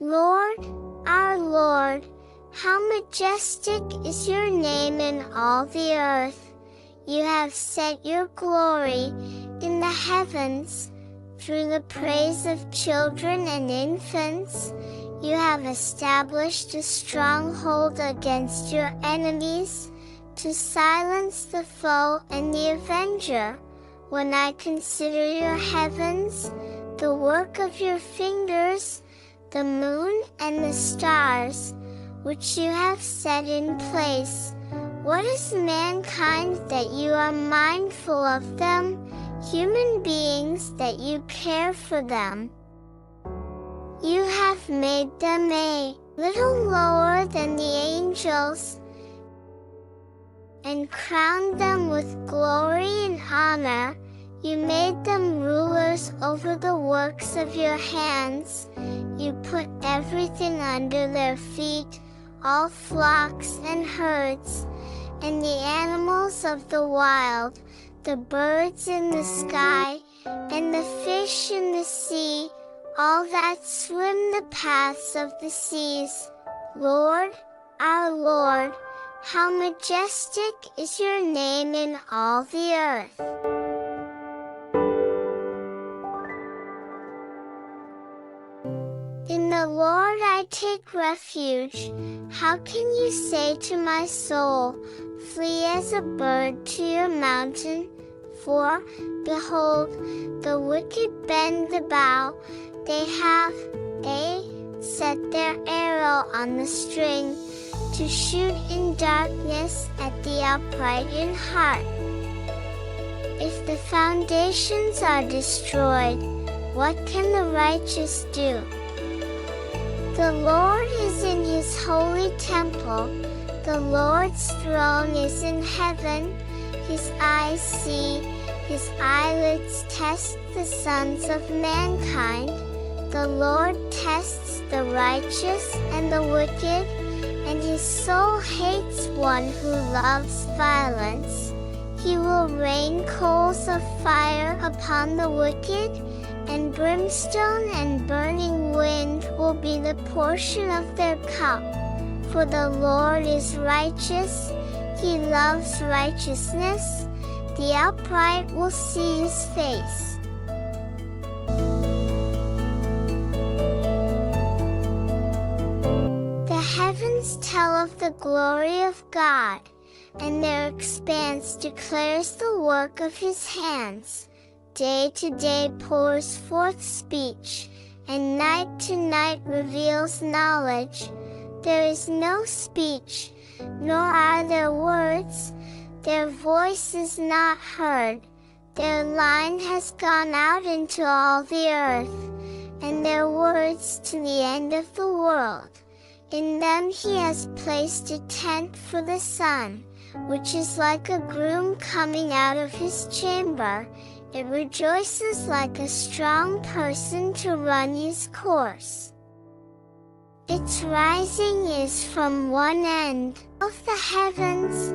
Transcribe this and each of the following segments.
Lord, our Lord, how majestic is your name in all the earth. You have set your glory in the heavens. Through the praise of children and infants, you have established a stronghold against your enemies, to silence the foe and the avenger. When I consider your heavens, the work of your fingers, the moon and the stars, which you have set in place, what is mankind that you are mindful of them, human beings that you care for them? You have made them a little lower than the angels, and crowned them with glory and honor. You made them rulers over the works of your hands. You put everything under their feet, all flocks and herds, and the animals of the wild, the birds in the sky, and the fish in the sea, all that swim the paths of the seas. Lord, our Lord, how majestic is your name in all the earth. In the Lord I take refuge. How can you say to my soul, flee as a bird to your mountain? For, behold, the wicked bend the bow. They set their arrow on the string, to shoot in darkness at the upright in heart. If the foundations are destroyed, what can the righteous do? The Lord is in his holy temple. The Lord's throne is in heaven. His eyes see, his eyelids test the sons of mankind. The Lord tests the righteous and the wicked, and his soul hates one who loves violence. He will rain coals of fire upon the wicked, and brimstone and burning wind will be the portion of their cup. For the Lord is righteous, he loves righteousness, the upright will see his face. The heavens tell of the glory of God, and their expanse declares the work of his hands. Day to day pours forth speech, and night to night reveals knowledge. There is no speech, nor are there words. Their voice is not heard. Their line has gone out into all the earth, and their words to the end of the world. In them he has placed a tent for the sun, which is like a groom coming out of his chamber. It rejoices like a strong person to run his course. Its rising is from one end of the heavens,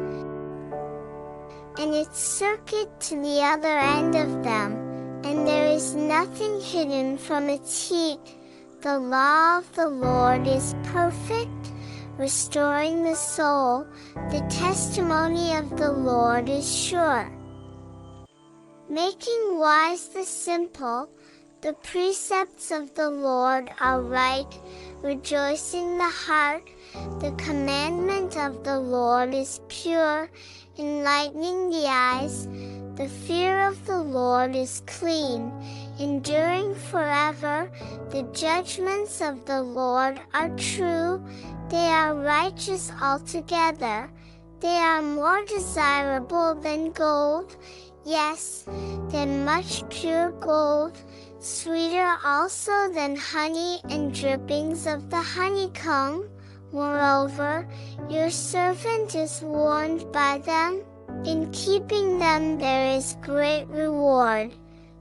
and its circuit to the other end of them, and there is nothing hidden from its heat. The law of the Lord is perfect, restoring the soul. The testimony of the Lord is sure, making wise the simple. The precepts of the Lord are right, rejoicing the heart. The commandment of the Lord is pure, enlightening the eyes. The fear of the Lord is clean, enduring forever. The judgments of the Lord are true, they are righteous altogether. They are more desirable than gold, yes, than much pure gold, sweeter also than honey and drippings of the honeycomb. Moreover, your servant is warned by them. In keeping them there is great reward.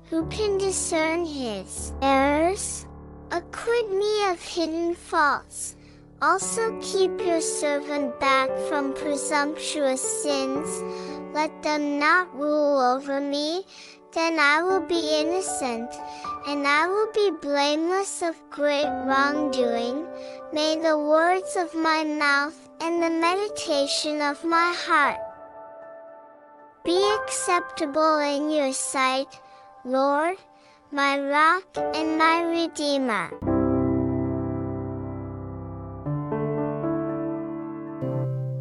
Who can discern his errors? Acquit me of hidden faults. Also keep your servant back from presumptuous sins. Let them not rule over me. then I will be innocent, and I will be blameless of great wrongdoing. May the words of my mouth and the meditation of my heart be acceptable in your sight, Lord, my rock and my redeemer.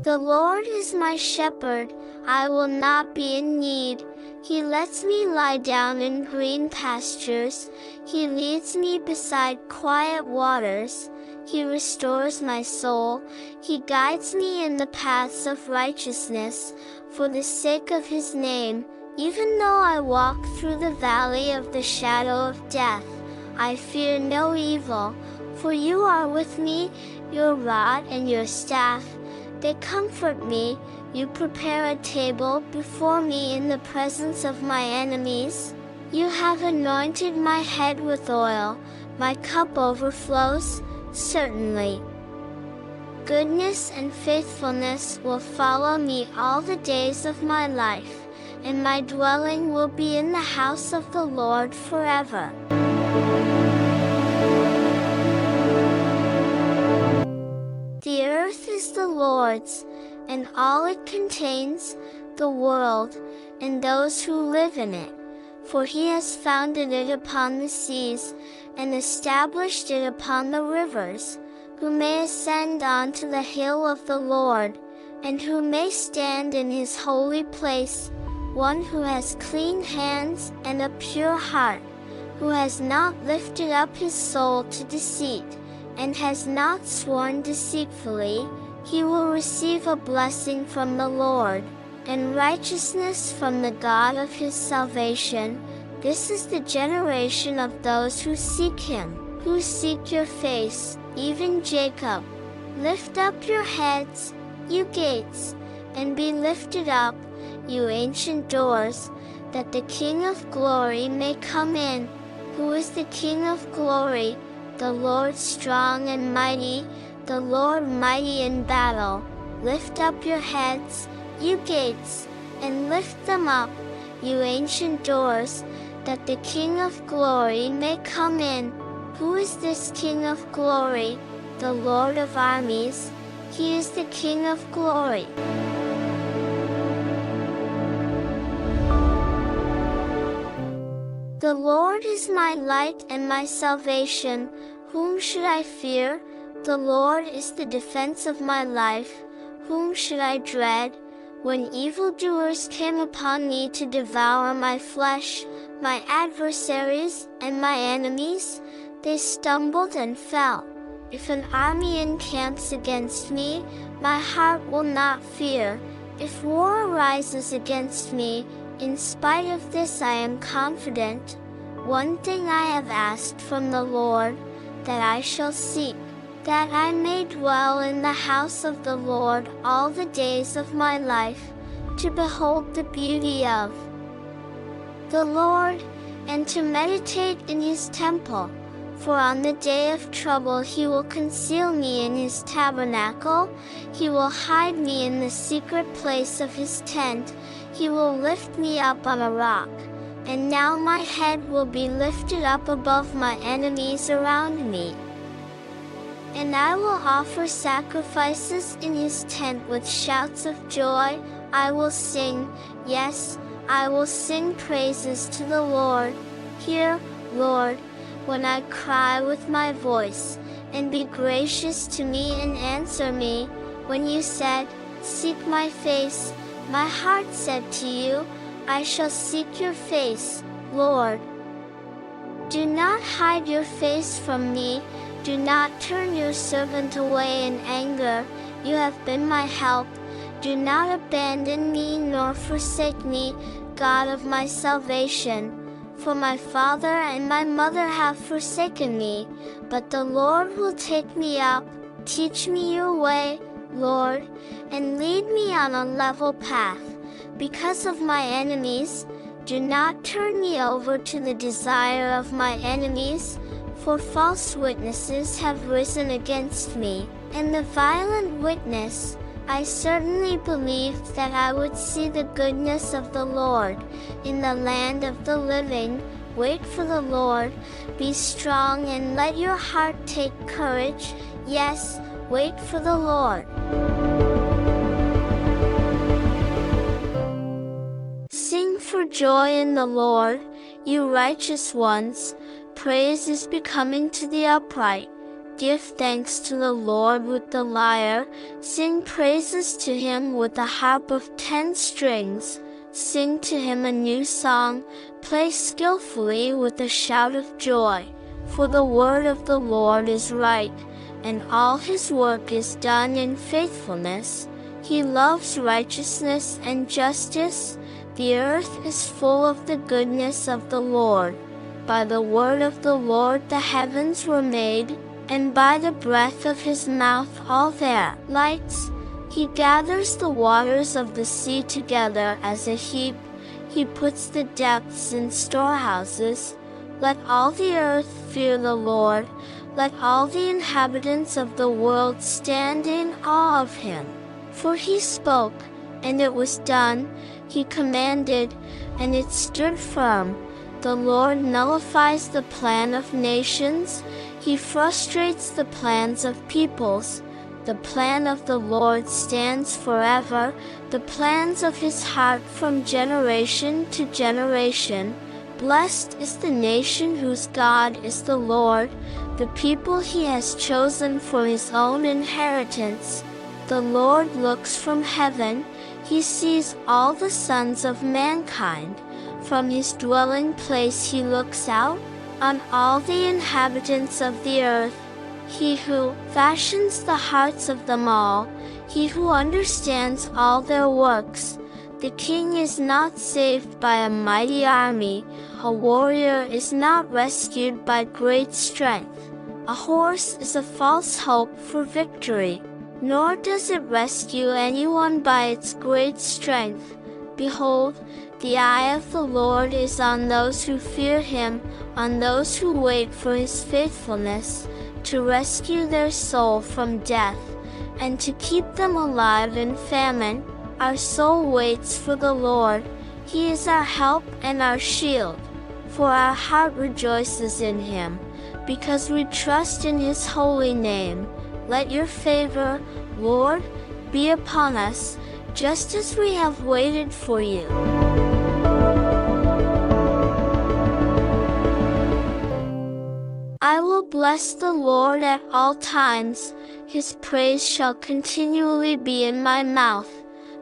The Lord is my shepherd, I will not be in need. He lets me lie down in green pastures. He leads me beside quiet waters. He restores my soul. He guides me in the paths of righteousness, for the sake of His name. Even though I walk through the valley of the shadow of death, I fear no evil, for you are with me, your rod and your staff, they comfort me. You prepare a table before me in the presence of my enemies. You have anointed my head with oil, my cup overflows. Certainly, goodness and faithfulness will follow me all the days of my life, and my dwelling will be in the house of the Lord forever. The earth is the Lord's, and all it contains, the world, and those who live in it. For He has founded it upon the seas, and established it upon the rivers. Who may ascend onto the hill of the Lord, and who may stand in His holy place? One who has clean hands and a pure heart, who has not lifted up his soul to deceit, and has not sworn deceitfully. He will receive a blessing from the Lord, and righteousness from the God of his salvation. This is the generation of those who seek Him, who seek your face, even Jacob. Lift up your heads, you gates, and be lifted up, you ancient doors, that the King of glory may come in. Who is the King of glory? The Lord strong and mighty, the Lord mighty in battle. Lift up your heads, you gates, and lift them up, you ancient doors, that the King of glory may come in. Who is this King of glory? The Lord of armies. He is the King of glory. The Lord is my light and my salvation. Whom should I fear? The Lord is the defense of my life. Whom should I dread? When evildoers came upon me to devour my flesh, my adversaries and my enemies, they stumbled and fell. If an army encamps against me, my heart will not fear. If war arises against me, in spite of this I am confident. One thing I have asked from the Lord, that I shall seek, that I may dwell in the house of the Lord all the days of my life, to behold the beauty of the Lord, and to meditate in His temple. For on the day of trouble He will conceal me in His tabernacle. He will hide me in the secret place of His tent. He will lift me up on a rock. And now my head will be lifted up above my enemies around me. And I will offer sacrifices in His tent with shouts of joy. I will sing, yes, I will sing praises to the Lord. Hear, Lord, when I cry with my voice, and be gracious to me and answer me. When you said, seek my face, my heart said to you, I shall seek your face, Lord. Do not hide your face from me, do not turn your servant away in anger. You have been my help. Do not abandon me nor forsake me, God of my salvation. For my father and my mother have forsaken me, but the Lord will take me up. Teach me your way, Lord, and lead me on a level path. Because of my enemies, do not turn me over to the desire of my enemies, for false witnesses have risen against me, and the violent witness, I certainly believed that I would see the goodness of the Lord in the land of the living. Wait for the Lord, be strong and let your heart take courage. Yes, wait for the Lord. Sing for joy in the Lord, you righteous ones. Praise is becoming to the upright. Give thanks to the Lord with the lyre. Sing praises to him with a harp of 10 strings. Sing to him a new song. Play skillfully with a shout of joy. For the word of the Lord is right, and all his work is done in faithfulness. He loves righteousness and justice. The earth is full of the goodness of the Lord. By the word of the Lord the heavens were made, and by the breath of his mouth all their lights. He gathers the waters of the sea together as a heap. He puts the depths in storehouses. Let all the earth fear the Lord. Let all the inhabitants of the world stand in awe of him. For he spoke, and it was done. He commanded, and it stood firm. The Lord nullifies the plan of nations. He frustrates the plans of peoples. The plan of the Lord stands forever, the plans of his heart from generation to generation. Blessed is the nation whose God is the Lord, the people he has chosen for his own inheritance. The Lord looks from heaven, he sees all the sons of mankind. From his dwelling place he looks out on all the inhabitants of the earth. He who fashions the hearts of them all, he who understands all their works. The king is not saved by a mighty army, a warrior is not rescued by great strength. A horse is a false hope for victory, nor does it rescue anyone by its great strength. Behold, the eye of the Lord is on those who fear him, on those who wait for his faithfulness, to rescue their soul from death, and to keep them alive in famine. Our soul waits for the Lord. He is our help and our shield. For our heart rejoices in him, because we trust in his holy name. Let your favor, Lord, be upon us, just as we have waited for you. I will bless the Lord at all times. His praise shall continually be in my mouth.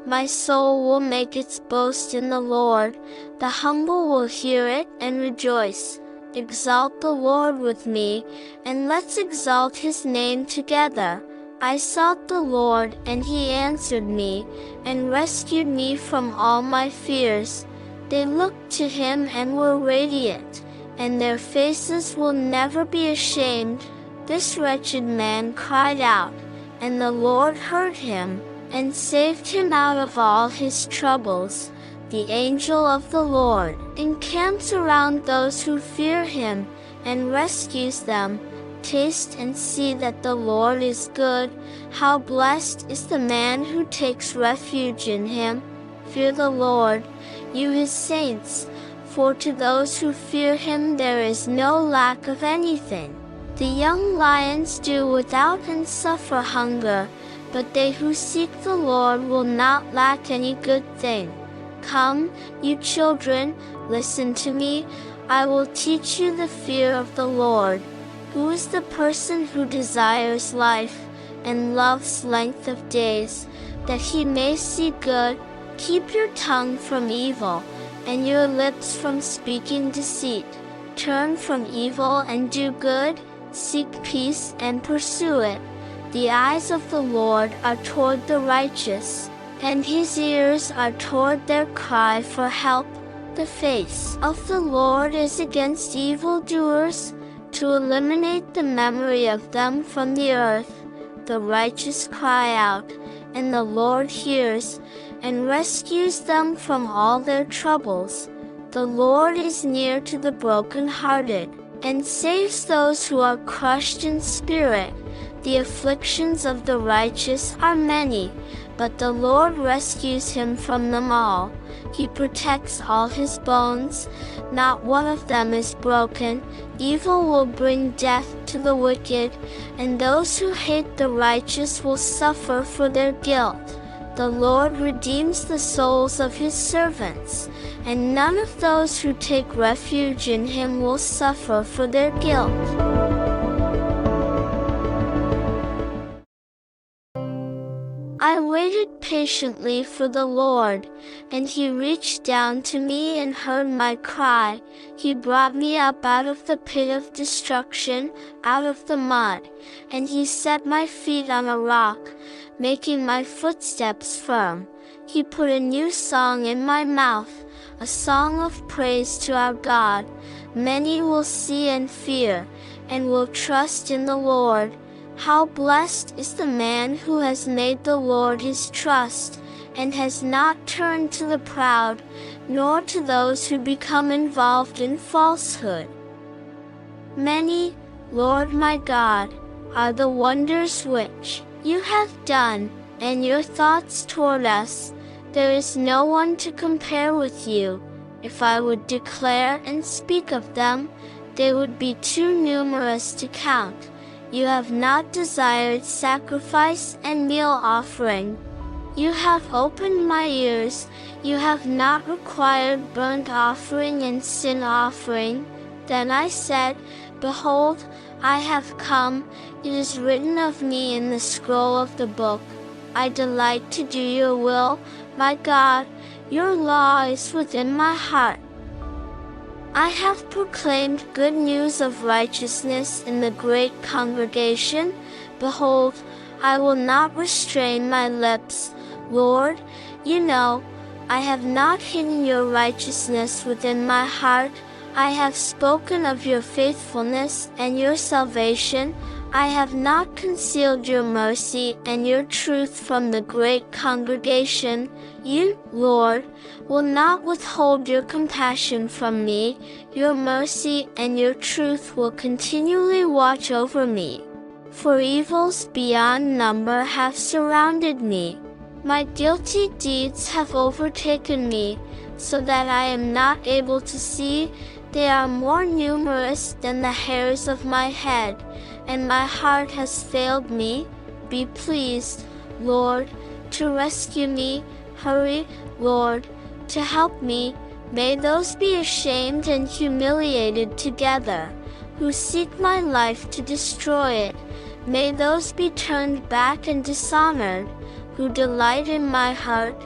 My soul will make its boast in the Lord. The humble will hear it and rejoice. Exalt the Lord with me, and let's exalt his name together. I sought the Lord, and he answered me, and rescued me from all my fears. They looked to him and were radiant, and their faces will never be ashamed. This wretched man cried out, and the Lord heard him, and saved him out of all his troubles. The angel of the Lord encamps around those who fear him, and rescues them. Taste and see that the Lord is good. How blessed is the man who takes refuge in him. Fear the Lord, you his saints, for to those who fear him there is no lack of anything. The young lions do without and suffer hunger, but they who seek the Lord will not lack any good thing. Come, you children, listen to me. I will teach you the fear of the Lord. Who is the person who desires life, and loves length of days, that he may see good? Keep your tongue from evil, and your lips from speaking deceit. Turn from evil and do good, seek peace and pursue it. The eyes of the Lord are toward the righteous, and his ears are toward their cry for help. The face of the Lord is against evildoers, to eliminate the memory of them from the earth. The righteous cry out, and the Lord hears, and rescues them from all their troubles. The Lord is near to the brokenhearted, and saves those who are crushed in spirit. The afflictions of the righteous are many, but the Lord rescues him from them all. He protects all his bones, not one of them is broken. Evil will bring death to the wicked, and those who hate the righteous will suffer for their guilt. The Lord redeems the souls of his servants, and none of those who take refuge in him will suffer for their guilt. I waited patiently for the Lord, and he reached down to me and heard my cry. He brought me up out of the pit of destruction, out of the mud, and he set my feet on a rock, making my footsteps firm. He put a new song in my mouth, a song of praise to our God. Many will see and fear, and will trust in the Lord. How blessed is the man who has made the Lord his trust, and has not turned to the proud, nor to those who become involved in falsehood. Many, Lord my God, are the wonders which you have done, and your thoughts toward us. There is no one to compare with you. If I would declare and speak of them, they would be too numerous to count. You have not desired sacrifice and meal offering. You have opened my ears. You have not required burnt offering and sin offering. Then I said, Behold, I have come. It is written of me in the scroll of the book. I delight to do your will, my God. Your law is within my heart. I have proclaimed good news of righteousness in the great congregation. Behold, I will not restrain my lips. Lord, you know, I have not hidden your righteousness within my heart. I have spoken of your faithfulness and your salvation. I have not concealed your mercy and your truth from the great congregation. You, Lord, will not withhold your compassion from me. Your mercy and your truth will continually watch over me. For evils beyond number have surrounded me. My guilty deeds have overtaken me, so that I am not able to see. They are more numerous than the hairs of my head, and my heart has failed me. Be pleased, Lord, to rescue me. Hurry, Lord, to help me. May those be ashamed and humiliated together, who seek my life to destroy it. May those be turned back and dishonored, who delight in my hurt.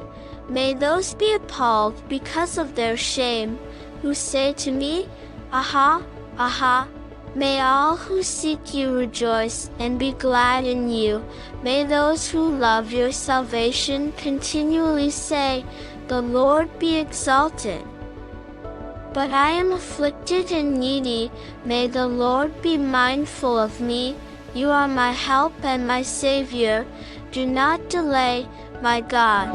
May those be appalled because of their shame, who say to me, Aha, aha. May all who seek you rejoice and be glad in you. May those who love your salvation continually say, The Lord be exalted. But I am afflicted and needy. May the Lord be mindful of me. You are my help and my Savior. Do not delay, my God.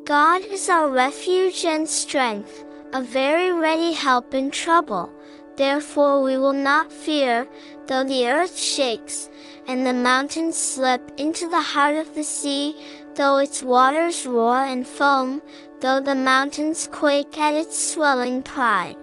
God is our refuge and strength, a very ready help in trouble. Therefore we will not fear, though the earth shakes, and the mountains slip into the heart of the sea, though its waters roar and foam, though the mountains quake at its swelling pride.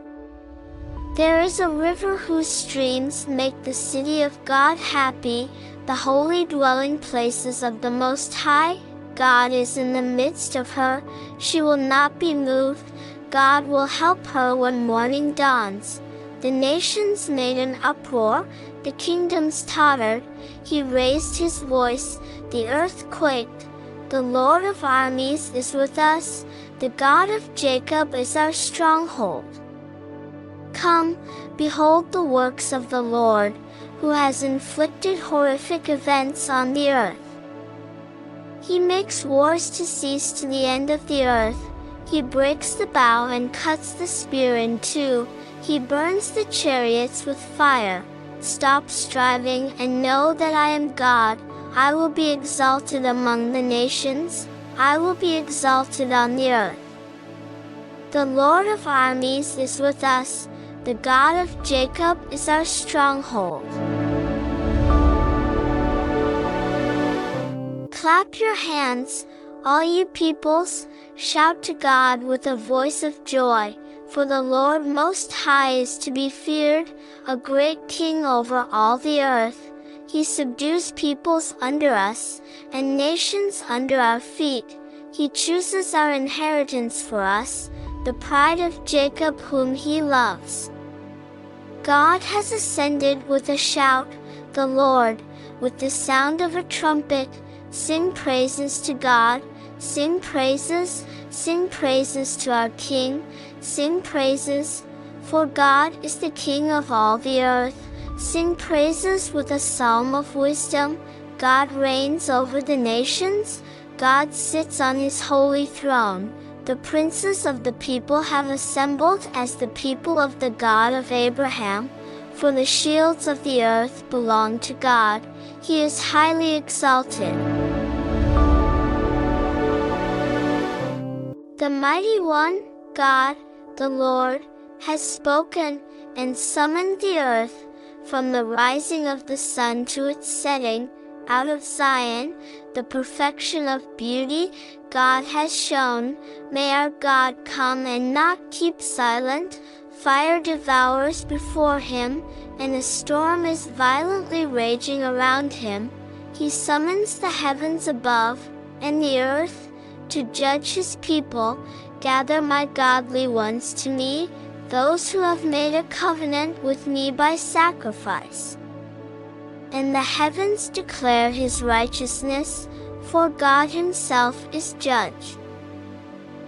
There is a river whose streams make the city of God happy, the holy dwelling places of the Most High. God is in the midst of her. She will not be moved. God will help her when morning dawns. The nations made an uproar, the kingdoms tottered. He raised his voice, the earth quaked. The Lord of armies is with us. The God of Jacob is our stronghold. Come, behold the works of the Lord, who has inflicted horrific events on the earth. He makes wars to cease to the end of the earth. He breaks the bow and cuts the spear in two. He burns the chariots with fire. Stop striving and know that I am God. I will be exalted among the nations. I will be exalted on the earth. The Lord of armies is with us. The God of Jacob is our stronghold. Clap your hands, all you peoples, shout to God with a voice of joy, for the Lord Most High is to be feared, a great King over all the earth. He subdues peoples under us, and nations under our feet. He chooses our inheritance for us, the pride of Jacob whom He loves. God has ascended with a shout, the Lord, with the sound of a trumpet. Sing praises to God, sing praises to our King, sing praises, for God is the King of all the earth. Sing praises with a psalm of wisdom. God reigns over the nations, God sits on His holy throne. The princes of the people have assembled as the people of the God of Abraham, for the shields of the earth belong to God. He is highly exalted. The Mighty One, God, the Lord, has spoken, and summoned the earth, from the rising of the sun to its setting. Out of Zion, the perfection of beauty, God has shown. May our God come and not keep silent. Fire devours before Him, and a storm is violently raging around Him. He summons the heavens above, and the earth, to judge His people. Gather my godly ones to me, those who have made a covenant with me by sacrifice. And the heavens declare His righteousness, for God Himself is judge.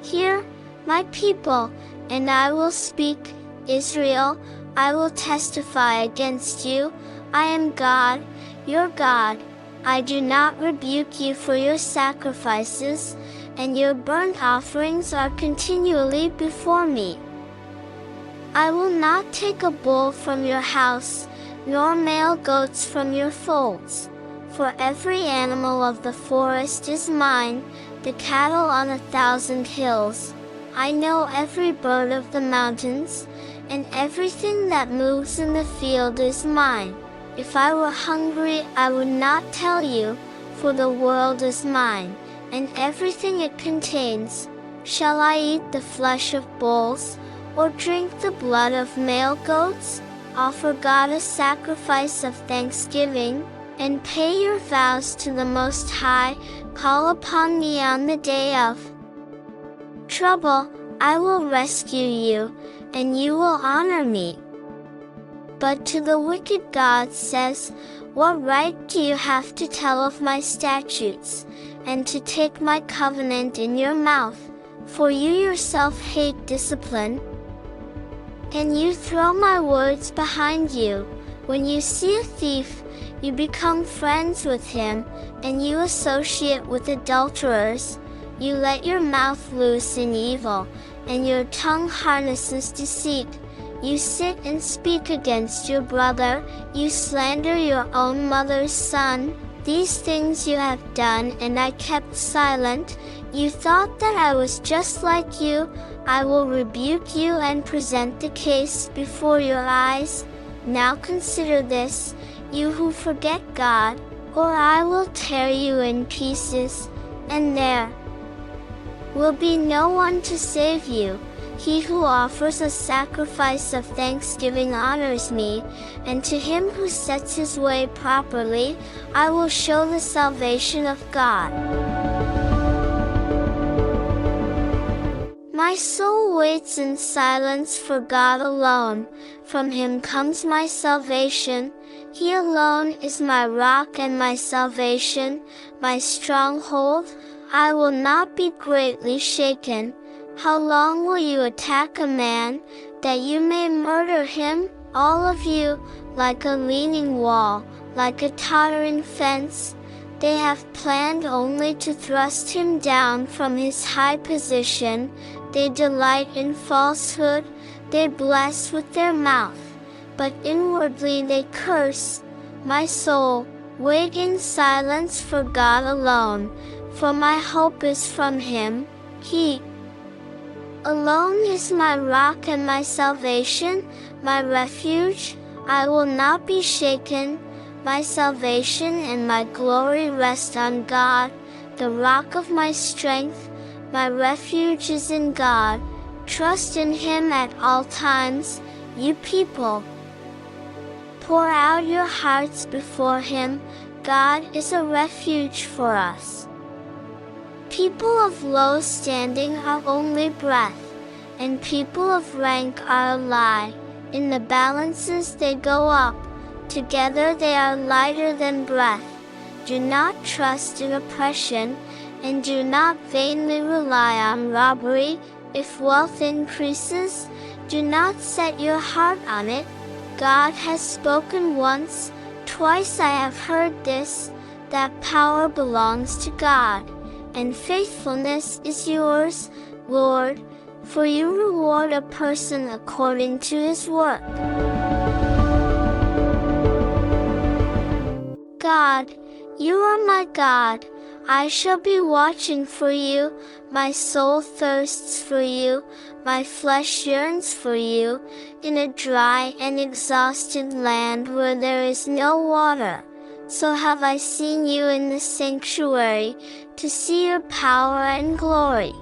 Hear, my people, and I will speak. Israel, I will testify against you. I am God, your God. I do not rebuke you for your sacrifices, and your burnt offerings are continually before me. I will not take a bull from your house, nor male goats from your folds. For every animal of the forest is mine, the cattle on 1,000 hills. I know every bird of the mountains, and everything that moves in the field is mine. If I were hungry, I would not tell you, for the world is mine, and everything it contains. Shall I eat the flesh of bulls, or drink the blood of male goats? Offer God a sacrifice of thanksgiving, and pay your vows to the Most High. Call upon me on the day of trouble. I will rescue you, and you will honor me. But to the wicked God says, what right do you have to tell of my statutes, and to take my covenant in your mouth? For you yourself hate discipline, and you throw my words behind you. When you see a thief, you become friends with him, and you associate with adulterers. You let your mouth loose in evil, and your tongue harnesses deceit. You sit and speak against your brother, you slander your own mother's son. These things you have done, and I kept silent. You thought that I was just like you. I will rebuke you and present the case before your eyes. Now consider this, you who forget God, or I will tear you in pieces, and there will be no one to save you. He who offers a sacrifice of thanksgiving honors me, and to him who sets his way properly, I will show the salvation of God. My soul waits in silence for God alone. From Him comes my salvation. He alone is my rock and my salvation, my stronghold. I will not be greatly shaken. How long will you attack a man, that you may murder him? All of you, like a leaning wall, like a tottering fence. They have planned only to thrust him down from his high position. They delight in falsehood, they bless with their mouth, but inwardly they curse. My soul, wait in silence for God alone, for my hope is from Him. He alone is my rock and my salvation, my refuge. I will not be shaken. My salvation and my glory rest on God. the rock of my strength, my refuge is in God. Trust in Him at all times, you people. Pour out your hearts before Him, God is a refuge for us. People of low standing are only breath, and people of rank are a lie. In the balances they go up, together they are lighter than breath. Do not trust in oppression, and do not vainly rely on robbery. If wealth increases, do not set your heart on it. God has spoken once, twice I have heard this, that power belongs to God, and faithfulness is yours, Lord, for you reward a person according to his work. God, you are my God. I shall be watching for you. My soul thirsts for you. My flesh yearns for you, in a dry and exhausted land where there is no water. So have I seen you in the sanctuary, to see your power and glory.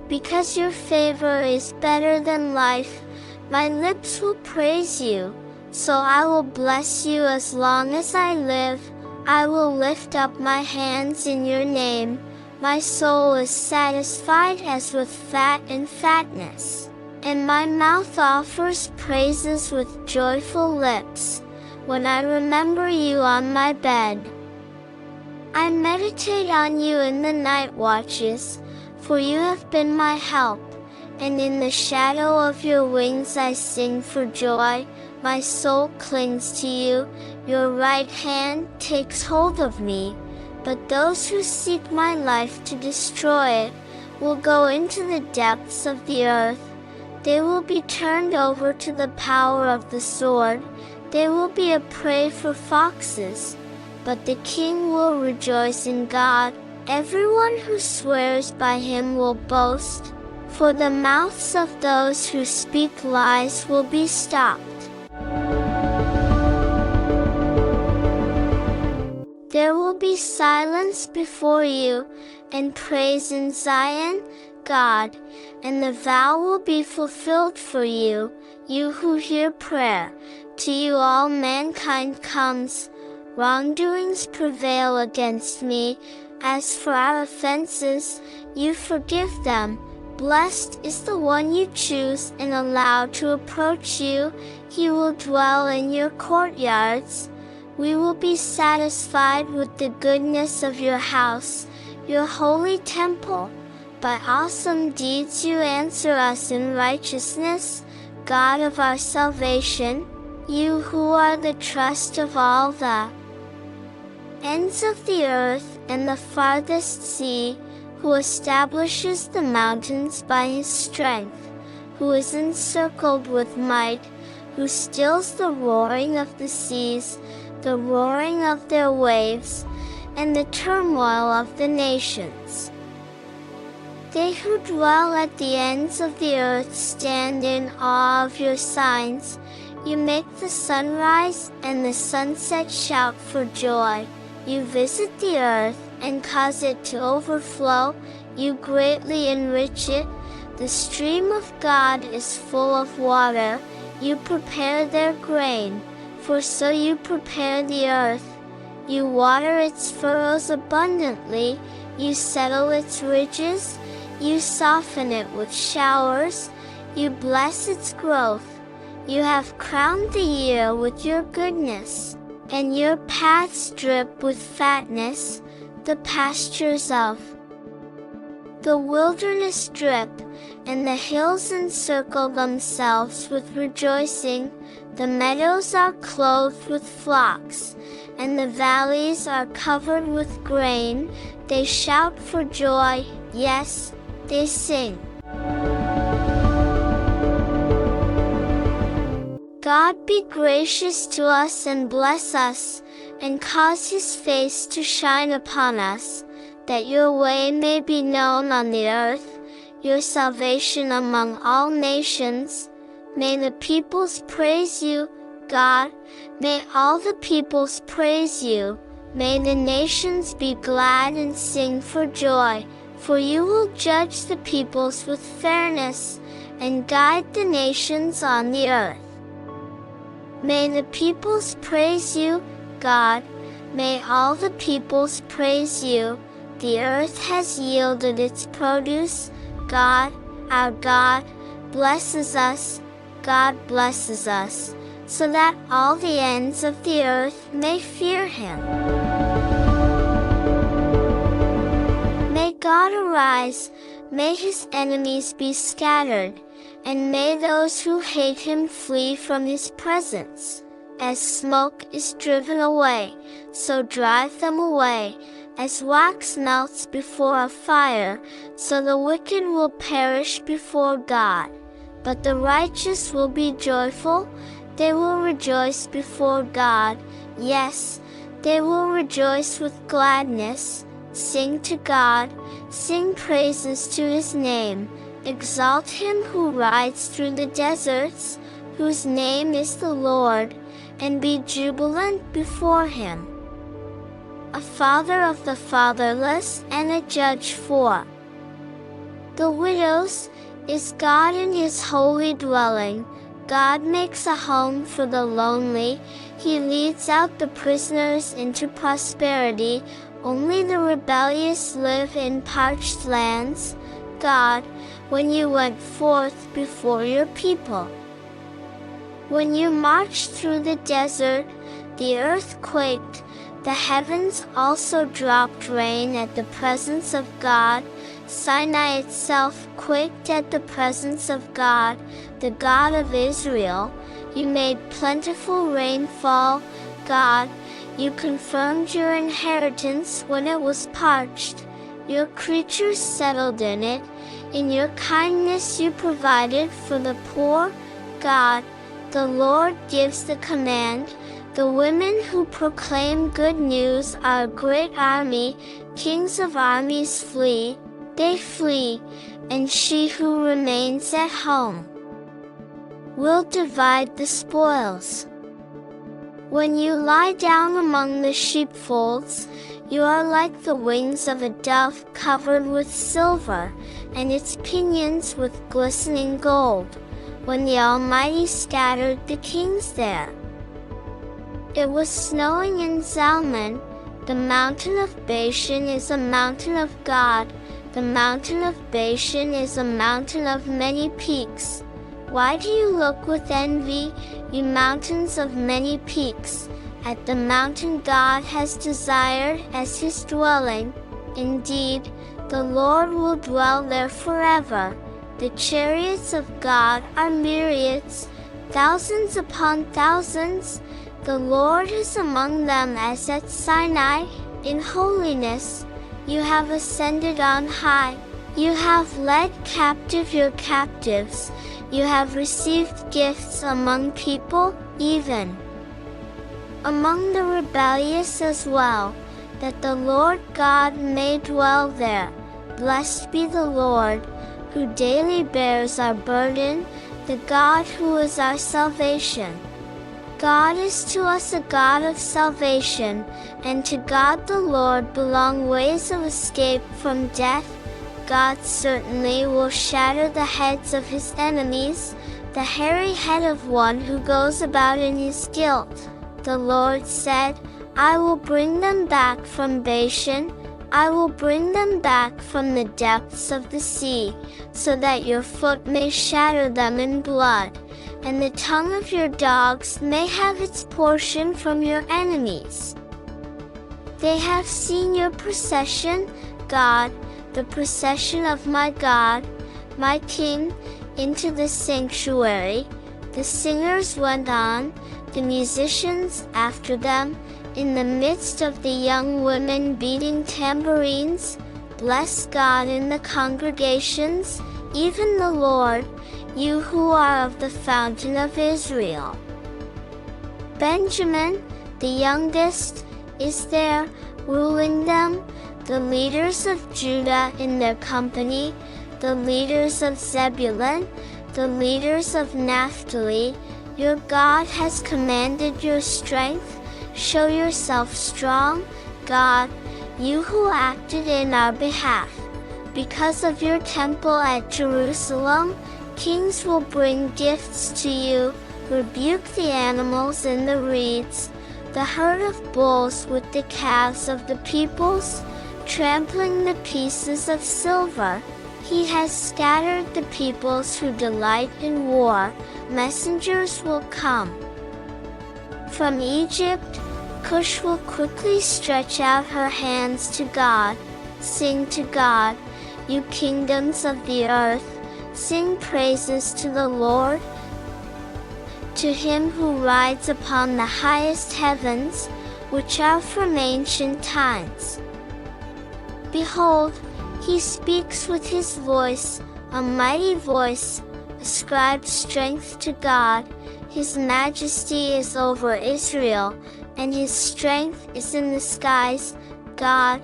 Because your favor is better than life, my lips will praise you. So I will bless you as long as I live. I will lift up my hands in your name. My soul is satisfied as with fat and fatness, and my mouth offers praises with joyful lips, when I remember you on my bed. I meditate on you in the night watches, for you have been my help, and in the shadow of your wings I sing for joy. My soul clings to you, your right hand takes hold of me. But those who seek my life to destroy it will go into the depths of the earth. They will be turned over to the power of the sword. They will be a prey for foxes. But the king will rejoice in God. Everyone who swears by Him will boast, for the mouths of those who speak lies will be stopped. There will be silence before you, and praise in Zion, God, and the vow will be fulfilled for you, you who hear prayer. To you all mankind comes. Wrongdoings prevail against me. As for our offenses, you forgive them. Blessed is the one you choose and allow to approach you. He will dwell in your courtyards. We will be satisfied with the goodness of your house, your holy temple. By awesome deeds you answer us in righteousness, God of our salvation, you who are the trust of all the ends of the earth and the farthest sea, who establishes the mountains by His strength, who is encircled with might, who stills the roaring of the seas, the roaring of their waves, and the turmoil of the nations. They who dwell at the ends of the earth stand in awe of your signs. You make the sunrise and the sunset shout for joy. You visit the earth and cause it to overflow. You greatly enrich it. The stream of God is full of water. You prepare their grain, for so you prepare the earth. You water its furrows abundantly. You settle its ridges. You soften it with showers. You bless its growth. You have crowned the year with your goodness, and your paths drip with fatness. The pastures of the wilderness drip, and the hills encircle themselves with rejoicing. The meadows are clothed with flocks, and the valleys are covered with grain. They shout for joy, yes, they sing. God be gracious to us and bless us, and cause His face to shine upon us, that your way may be known on the earth, your salvation among all nations. May the peoples praise you, God. May all the peoples praise you, May the nations be glad and sing for joy, for you will judge the peoples with fairness, and guide the nations on the earth. May the peoples praise you, God. May all the peoples praise you. The earth has yielded its produce. God, our God, blesses us. God blesses us, so that all the ends of the earth may fear him. May God arise, may his enemies be scattered, and may those who hate him flee from his presence. As smoke is driven away, so drive them away. As wax melts before a fire, so the wicked will perish before God. But the righteous will be joyful, they will rejoice before God. Yes, they will rejoice with gladness. Sing to God, sing praises to his name. Exalt him who rides through the deserts, whose name is the Lord, and be jubilant before him. A father of the fatherless and a judge for the widows is God in his holy dwelling. God makes a home for the lonely. He leads out the prisoners into prosperity. Only the rebellious live in parched lands. God, when you went forth before your people, when you marched through the desert, the earth quaked. The heavens also dropped rain at the presence of God. Sinai itself quaked at the presence of God, the God of Israel. You made plentiful rainfall, God. You confirmed your inheritance when it was parched. Your creatures settled in it. In your kindness you provided for the poor, God. The Lord gives the command. The women who proclaim good news are a great army. Kings of armies flee. They flee, and she who remains at home will divide the spoils. When you lie down among the sheepfolds, you are like the wings of a dove covered with silver, and its pinions with glistening gold, when the Almighty scattered the kings there. It was snowing in Zalman. The mountain of Bashan is a mountain of God. The mountain of Bashan is a mountain of many peaks. Why do you look with envy, you mountains of many peaks, at the mountain God has desired as his dwelling? Indeed, the Lord will dwell there forever. The chariots of God are myriads, thousands upon thousands. The Lord is among them as at Sinai. In holiness you have ascended on high. You have led captive your captives. You have received gifts among people, even among the rebellious as well, that the Lord God may dwell there. Blessed be the Lord, who daily bears our burden, the God who is our salvation. God is to us a God of salvation, and to God the Lord belong ways of escape from death. God certainly will shatter the heads of his enemies, the hairy head of one who goes about in his guilt. The Lord said, I will bring them back from Bashan. I will bring them back from the depths of the sea, so that your foot may shatter them in blood, and the tongue of your dogs may have its portion from your enemies. They have seen your procession, God, the procession of my God, my King, into the sanctuary. The singers went on, the musicians after them, in the midst of the young women beating tambourines. Bless God in the congregations, even the Lord, you who are of the fountain of Israel. Benjamin, the youngest, is there, ruling them, the leaders of Judah in their company, the leaders of Zebulun, the leaders of Naphtali. Your God has commanded your strength. Show yourself strong, God, you who acted in our behalf. Because of your temple at Jerusalem, kings will bring gifts to you. Rebuke the animals in the reeds, the herd of bulls with the calves of the peoples, trampling the pieces of silver. He has scattered the peoples who delight in war. Messengers will come from Egypt. Cush will quickly stretch out her hands to God. Sing to God, you kingdoms of the earth. Sing praises to the Lord. To him who rides upon the highest heavens, which are from ancient times. Behold, he speaks with his voice, a mighty voice. Ascribe strength to God. His majesty is over Israel, and his strength is in the skies. God,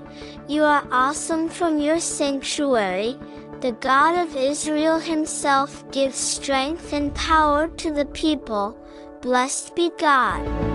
you are awesome from your sanctuary. The God of Israel himself gives strength and power to the people. Blessed be God.